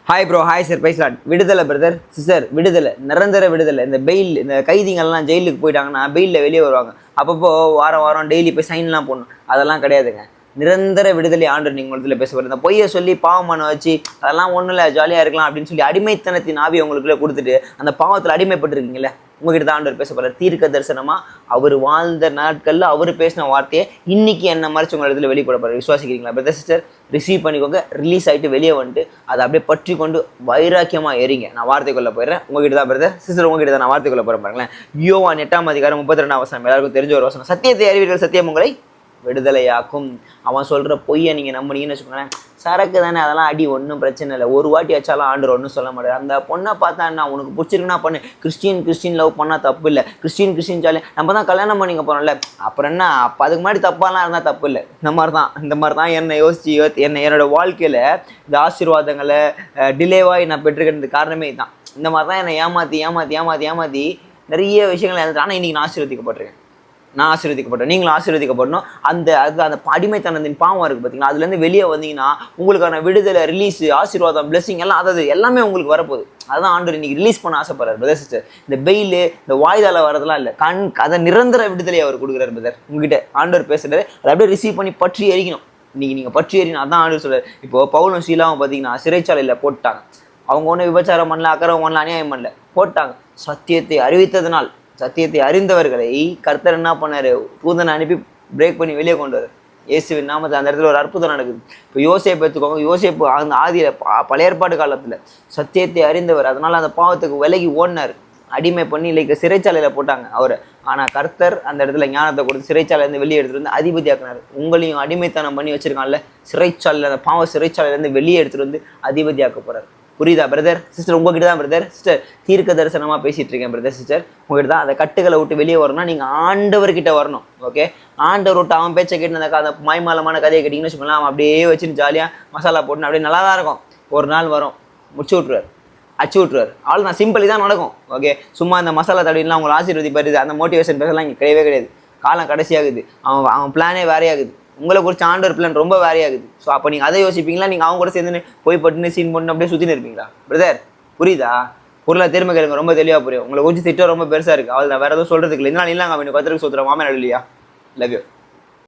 Hi bro, hi sir, பேசலாம். விடுதலை brother, sister, விடுதலை, நிரந்தர விடுதலை. இந்த பெயில், இந்த கைதிகள்லாம் ஜெயிலுக்கு போயிட்டாங்கன்னா பெயிலில் வெளியே வருவாங்க. அப்பப்போ வாரம் வாரம் டெய்லி போய் சைன்லாம் போடணும். அதெல்லாம் கிடையாதுங்க. நிரந்தர விடுதலை ஆண்டு நீங்கள் இடத்துல பேச போகிற இந்த பொய்யை சொல்லி பாவமான வச்சு அதெல்லாம் ஒன்றும் இல்லை, ஜாலியாக இருக்கலாம் அப்படின்னு சொல்லி அடிமைத்தனத்தின் ஆவி உங்களுக்குள்ளே கொடுத்துட்டு அந்த பாவத்தில் அடிமைப்பட்டுருக்கீங்களே, உங்ககிட்ட தான் ஆண்டவர் பேச போகிறார். தீர்க்க தரிசனமாக அவர் வாழ்ந்த நாட்களில் அவர் பேசின வார்த்தையை இன்னைக்கு என்ன மறைச்சு உங்கள் இடத்துல வெளிப்பட போகிறார். விசுவாசிக்கிறீங்களா பிரதர் சிஸ்டர்? ரிசீவ் பண்ணிக்கோங்க. ரிலீஸ் ஆகிட்டு வெளியே வந்துட்டு அதை அப்படியே பற்றி கொண்டு வைராக்கியமாக எறிங்க. நான் வார்த்தைக்குள்ளே போயிடுறேன். உங்ககிட்ட தான் பிரதர் சிஸ்டர், உங்ககிட்ட தான் நான் வார்த்தைக்குள்ளே போகிறேன். பாருங்களேன், யோவான் 8:32 எல்லாருக்கும் தெரிஞ்ச ஒரு வசனம். சத்தியத்தை அறிவீர்கள், சத்தியம் உங்களை விடுதலையாக்கும். அவன் சொல்கிற பொய்யை நீங்கள் நம்பினீங்கன்னு வச்சுக்கோங்களேன், சரக்கு தானே, அதெல்லாம் அடி, ஒன்றும் பிரச்சனை இல்லை, ஒரு வாட்டி வச்சாலும் ஆண்டவர் ஒன்றும் சொல்ல மாட்டார். அந்த பொண்ணை பார்த்தான்னா உனக்கு பிடிச்சிருக்குன்னா பண்ணு, கிறிஸ்டின் லவ் பண்ணால் தப்பு இல்லை, கிறிஸ்டின் ஜாலியாக நம்ம தான் கல்யாணம் பண்ணிக்க போகிறோம்ல, அப்புறம் என்ன, அப்போ அதுக்கு முன்னாடி தப்பாலாம் இருந்தால் தப்பு இல்லை. இந்த மாதிரி தான் என்னை யோசிச்சு என்னோடய வாழ்க்கையில் இந்த ஆசீர்வாதங்களை டிலேவாகி நான் பெற்றுக்கிறதுக்கு காரணமே தான். இந்த மாதிரி தான் என்னை ஏமாற்றி நிறைய விஷயங்கள் எழுதுறேன். ஆனால் இன்றைக்கி நான் ஆசீர்வதிக்கப்பட்டிருக்கேன். நீங்களும் ஆசீர்வதிக்கப்படணும். அந்த அடிமைத்தனத்தின் பாவம் இருக்குது பார்த்தீங்களா, அதுலேருந்து வெளியே வந்தீங்கன்னா உங்களுக்கான விடுதலை, ரிலீஸ், ஆசீர்வாதம், பிளெஸிங் எல்லாம் எல்லாமே உங்களுக்கு வரப்போகுது. அதான் ஆண்டவர் இன்னைக்கு ரிலீஸ் பண்ண ஆசைப்படுறாரு பிரதர் சிஸ்டர். இந்த பெயிலு, இந்த வாய்தால வரதெல்லாம் இல்லை, அதை நிரந்தர விடுதலை அவர் கொடுக்குறாரு பிரதர். உங்ககிட்ட ஆண்டவர் பேசுறாரு, அதை அப்படியே ரிசீவ் பண்ணி பற்றி எறிக்கணும். இன்னைக்கு நீங்கள் பற்றி எறியணும். அதான் ஆண்டவர் சொல்றாரு. இப்போ பவுலும் சீலாவும் பார்த்தீங்கன்னா சிறைச்சாலையில் போட்டாங்க. அவங்க ஒன்றும் விபச்சாரம் பண்ணல, அக்கறம் பண்ணல, அநியாயம் பண்ணல, போட்டாங்க. சத்தியத்தை அறிந்தவர்களை கர்த்தர் என்ன பண்ணாரு, தூதனை அனுப்பி பிரேக் பண்ணி வெளியே கொண்டு வர. இயேசுவின் நாமத்தில் அந்த இடத்துல ஒரு அற்புதம் நடக்குது. இப்போ யோசேப்பு எடுத்துக்கோங்க. யோசேப்பு அந்த ஆதியில் பழைய ஏற்பாடு காலத்தில் சத்தியத்தை அறிந்தவர், அதனால அந்த பாவத்துக்கு விலகி ஓடினார். அடிமை பண்ணி இல்லைக்கு சிறைச்சாலையில் போட்டாங்க அவரை. ஆனால் கர்த்தர் அந்த இடத்துல ஞானத்தை கொடுத்து சிறைச்சாலையிலேருந்து வெளியே எடுத்துகிட்டு வந்து அதிபதியாக்குனார். உங்களையும் அடிமைத்தனம் பண்ணி வச்சிருக்கான்ல சிறைச்சாலையில், அந்த பாவ சிறைச்சாலையிலேருந்து வெளியே எடுத்துகிட்டு வந்து அதிபதியாக்க போகிறார். புரியுதா பிரதர் சிஸ்டர்? உங்ககிட்ட தான் பிரதர் சிஸ்டர் தீர்க்க தரிசனமாக பேசிகிட்டு இருக்கேன் பிரதர் சிஸ்டர். உங்ககிட்ட தான் அந்த கட்டுகளை விட்டு வெளியே வரணும்னா நீங்கள் ஆண்டவர்கிட்ட வரணும். ஓகே, ஆண்டவர் விட்டு அவன் பேச்சை கேட்டு அந்த மாய்மாலமான கதையை கேட்டிங்கன்னு வச்சுக்கோங்களேன், அவன் அப்படியே வச்சுன்னு ஜாலியாக மசாலா போட்டுன்னு அப்படியே நல்லா தான் இருக்கும். ஒரு நாள் வரும், அச்சு விட்ருவார். ஆள் நான் சிம்பிளி தான் நடக்கும். ஓகே, சும்மா இந்த மசாலா தடவிலாம் உங்களை ஆசீர்வதிப்பாரு, அந்த மோட்டிவேஷன் பேசலாம் இங்கே கிடையாது. காலம் கடைசியாகுது, அவன் பிளானே வேறையாகுது. உங்களை குறித்து ஆண்டவர் பிளான் ரொம்ப வேறையாகுது. ஸோ அப்போ நீங்கள் அதை யோசிப்பீங்களா, நீங்கள் அவங்க கூட சேர்ந்து போய் பட்டுன்னு சீன் பண்ணு அப்படியே சுற்றின்னு இருப்பீங்களா பிரதர்? புரியுதா? பொருளை திரும்ப கேளுங்க, ரொம்ப தெளிவாக புரியும். உங்களை கொஞ்சம் திட்டம் ரொம்ப பெருசாக இருக்குது. அவள் நான் வேறு எதுவும் சொல்கிறதுக்கு இல்லை. இதனால் இல்லாங்க அவனுக்கு கத்திரிக்கு சொல்கிறேன். மாமன் இல்லையா? Love you.